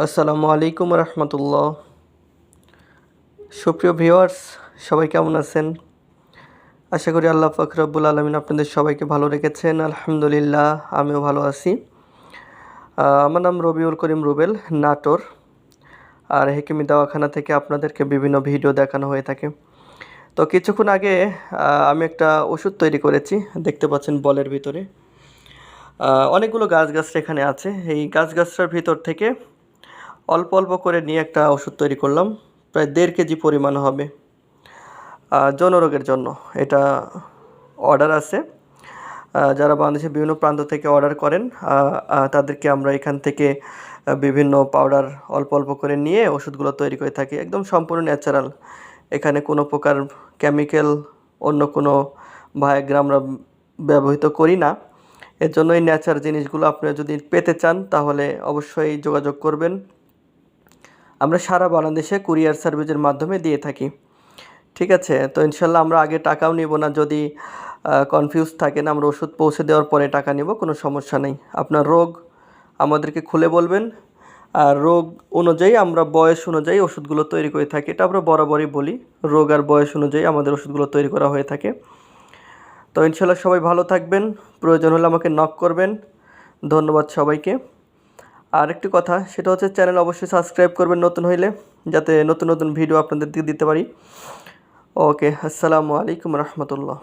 আসসালামু আলাইকুম রহমতুল্লাহ। সুপ্রিয় ভিউয়ার্স, সবাই কেমন আছেন? আশা করি আল্লাহ পাক রব্বুল আলামিন আপনাদের সবাইকে ভালো রেখেছেন। আলহামদুলিল্লাহ, আমিও ভালো আছি। আমার নাম রবিউল করিম রুবেল, নাটোর। আর হেকিমি দাওয়াখানা থেকে আপনাদেরকে বিভিন্ন ভিডিও দেখানো হয়ে থাকে। তো কিছুক্ষণ আগে আমি একটা ওষুধ তৈরি করেছি, দেখতে পাচ্ছেন বলের ভিতরে অনেকগুলো গাছগাছরা এখানে আছে। এই গাছগাছরার ভিতর থেকে অল্প অল্প করে নিয়ে একটা ওষুধ তৈরি করলাম, প্রায় 1.5 কেজি পরিমাণ হবে। যৌন রোগের জন্য এটা অর্ডার আছে। যারা বাংলাদেশের বিভিন্ন প্রান্ত থেকে অর্ডার করেন তাদেরকে আমরা এখান থেকে বিভিন্ন পাউডার অল্প অল্প করে নিয়ে ওষুধগুলো তৈরি করে থাকি, একদম সম্পূর্ণ ন্যাচারাল। এখানে কোনো প্রকার কেমিক্যাল, অন্য কোনো ভায়াগ্রা আমরা ব্যবহৃত করি না। এর জন্য এই ন্যাচারাল জিনিসগুলো আপনারা যদি পেতে চান তাহলে অবশ্যই যোগাযোগ করবেন। আমরা সারা বাংলাদেশে কুরিয়ার সার্ভিসের মাধ্যমে দিয়ে থাকি। ঠিক আছে, তো ইনশাল্লাহ আমরা আগে টাকাও নিব না। যদি কনফিউজ থাকেন, আমরা ওষুধ পৌঁছে দেওয়ার পরে টাকা নিব, কোনো সমস্যা নেই। আপনার রোগ আমাদেরকে খুলে বলবেন, আর রোগ অনুযায়ী আমরা বয়স অনুযায়ী ওষুধগুলো তৈরি করে থাকি। এটা আমরা বরাবরই বলি, রোগ আর বয়স অনুযায়ী আমাদের ওষুধগুলো তৈরি করা হয়ে থাকে। তো ইনশাল্লাহ সবাই ভালো থাকবেন, প্রয়োজন হলে আমাকে নক করবেন। ধন্যবাদ সবাইকে। আর একটি কথা, সেটা হচ্ছে চ্যানেল অবশ্যই সাবস্ক্রাইব করবেন নতুন হইলে, যাতে নতুন নতুন ভিডিও আপনাদের দিতে পারি। ওকে, আসসালামু আলাইকুম রহমতুল্লাহ।